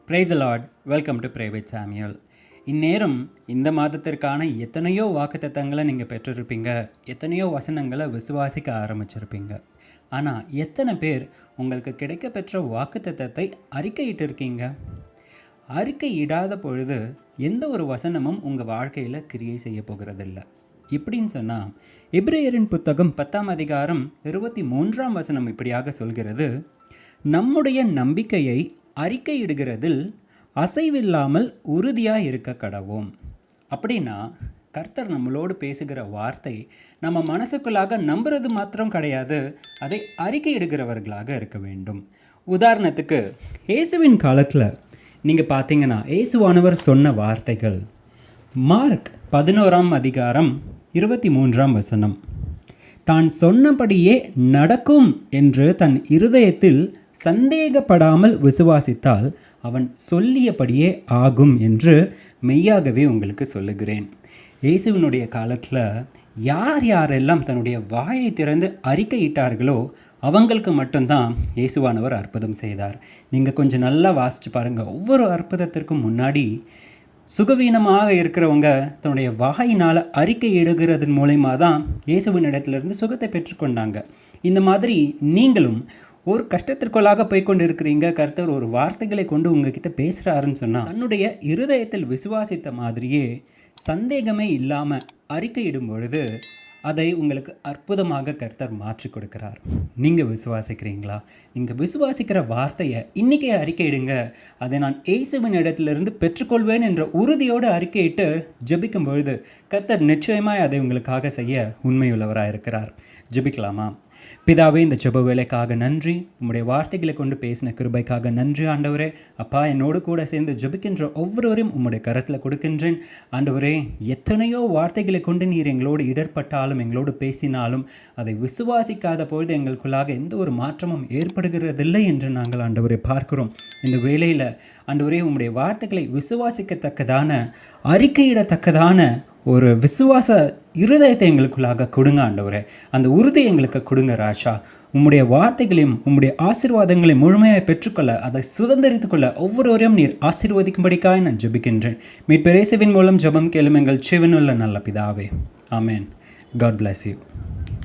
Praise the Lord. Welcome to pray with Samuel. இந்நேரம் இந்த மாதத்திற்கான எத்தனையோ வாக்குத்தத்தங்களை நீங்கள் பெற்றிருப்பீங்க, எத்தனையோ வசனங்களை விசுவாசிக்க ஆரம்பிச்சிருப்பீங்க. ஆனால் எத்தனை பேர் உங்களுக்கு கிடைக்க பெற்ற வாக்குத்தத்தத்தை அறிக்கையிட்டு இருக்கீங்க? அறிக்கை இடாத பொழுது எந்த ஒரு வசனமும் உங்கள் வாழ்க்கையில் கிரியை செய்ய போகிறதில்ல. இப்படின்னு சொன்னால் எபிரேயரின் புத்தகம் 10ஆம் அதிகாரம் 23ஆம் வசனம் இப்படியாக சொல்கிறது, நம்முடைய நம்பிக்கையை அறிக்கையிடுகிறதில் அசைவில்லாமல் உறுதியாக இருக்க கடவோம். அப்படின்னா கர்த்தர் நம்மளோடு பேசுகிற வார்த்தை நம்ம மனசுக்குள்ளாக நம்புறது மாத்திரம் கிடையாது, அதை அறிக்கையிடுகிறவர்களாக இருக்க வேண்டும். உதாரணத்துக்கு இயேசுவின் காலத்தில் நீங்கள் பார்த்தீங்கன்னா இயேசுவானவர் சொன்ன வார்த்தைகள் மார்க் 11ஆம் அதிகாரம் 23ஆம் வசனம், தான் சொன்னபடியே நடக்கும் என்று தன் இருதயத்தில் சந்தேகப்படாமல் விசுவாசித்தால் அவன் சொல்லியபடியே ஆகும் என்று மெய்யாகவே உங்களுக்கு சொல்லுகிறேன். இயேசுவினுடைய காலத்தில் யார் யாரெல்லாம் தன்னுடைய வாயை திறந்து அறிக்கையிட்டார்களோ அவங்களுக்கு மட்டும்தான் இயேசுவானவர் அற்புதம் செய்தார். நீங்கள் கொஞ்சம் நல்லா வாசித்து பாருங்கள். ஒவ்வொரு அற்புதத்திற்கும் முன்னாடி சுகவீனமாக இருக்கிறவங்க தன்னுடைய வாயினால் அறிக்கை இடுகிறதன் மூலயமா தான் இயேசுவின் இடத்துலேருந்து சுகத்தை பெற்றுக்கொண்டாங்க. இந்த மாதிரி நீங்களும் ஒரு கஷ்டத்திற்குள்ளாக போய்கொண்டு இருக்கிறீங்க, கர்த்தர் ஒரு வார்த்தைகளை கொண்டு உங்ககிட்ட பேசுகிறாருன்னு சொன்னால் தன்னுடைய இருதயத்தில் விசுவாசித்த மாதிரியே சந்தேகமே இல்லாமல் அறிக்கையிடும் பொழுது அதை உங்களுக்கு அற்புதமாக கர்த்தர் மாற்றி கொடுக்கிறார். நீங்கள் விசுவாசிக்கிறீங்களா? நீங்கள் விசுவாசிக்கிற வார்த்தையை இன்றைக்கே அறிக்கையிடுங்க. அதை நான் இயேசுவின் இடத்திலிருந்து பெற்றுக்கொள்வேன் என்ற உறுதியோடு அறிக்கையிட்டு ஜெபிக்கும் பொழுது கர்த்தர் நிச்சயமாய் அதை உங்களுக்காக செய்ய உண்மையுள்ளவராக இருக்கிறார். ஜெபிக்கலாமா? பிதாவே, இந்த ஜெப வேலைக்காக நன்றி. உம்முடைய வார்த்தைகளை கொண்டு பேசின கிருபைக்காக நன்றி ஆண்டவரே. அப்பா, என்னோடு கூட சேர்ந்து ஜெபிக்கின்ற ஒவ்வொருவரையும் உம்முடைய கரத்தில் கொடுக்கின்றேன் ஆண்டவரே. எத்தனையோ வார்த்தைகளை கொண்டு நீர் எங்களோடு இடர்பட்டாலும் எங்களோடு பேசினாலும் அதை விசுவாசிக்காத பொழுது எங்களுக்குள்ளாக எந்த ஒரு மாற்றமும் ஏற்படுகிறதில்லை என்று நாங்கள் ஆண்டவரை பார்க்கிறோம். இந்த வேளையில் ஆண்டவரே, உம்முடைய வார்த்தைகளை விசுவாசிக்கத்தக்கதான அறிக்கையிடத்தக்கதான ஒரு விசுவாச இருதயத்தை எங்களுக்குள்ளாக கொடுங்க ஆண்டவரே. அந்த உறுதி எங்களுக்கு கொடுங்க ராஜா. உம்முடைய வார்த்தைகளையும் உம்முடைய ஆசீர்வாதங்களையும் முழுமையாக பெற்றுக்கொள்ள, அதை சுதந்திரித்து கொள்ள ஒவ்வொருவரையும் நீர் ஆசீர்வதிக்கும்படிக்காக நான் ஜெபிக்கின்றேன். மீட்பர் இயேசுவின் மூலம் ஜெபம் கேளும் எங்கள் ஜீவனுள்ள நல்ல பிதாவே. ஆமென். God bless you.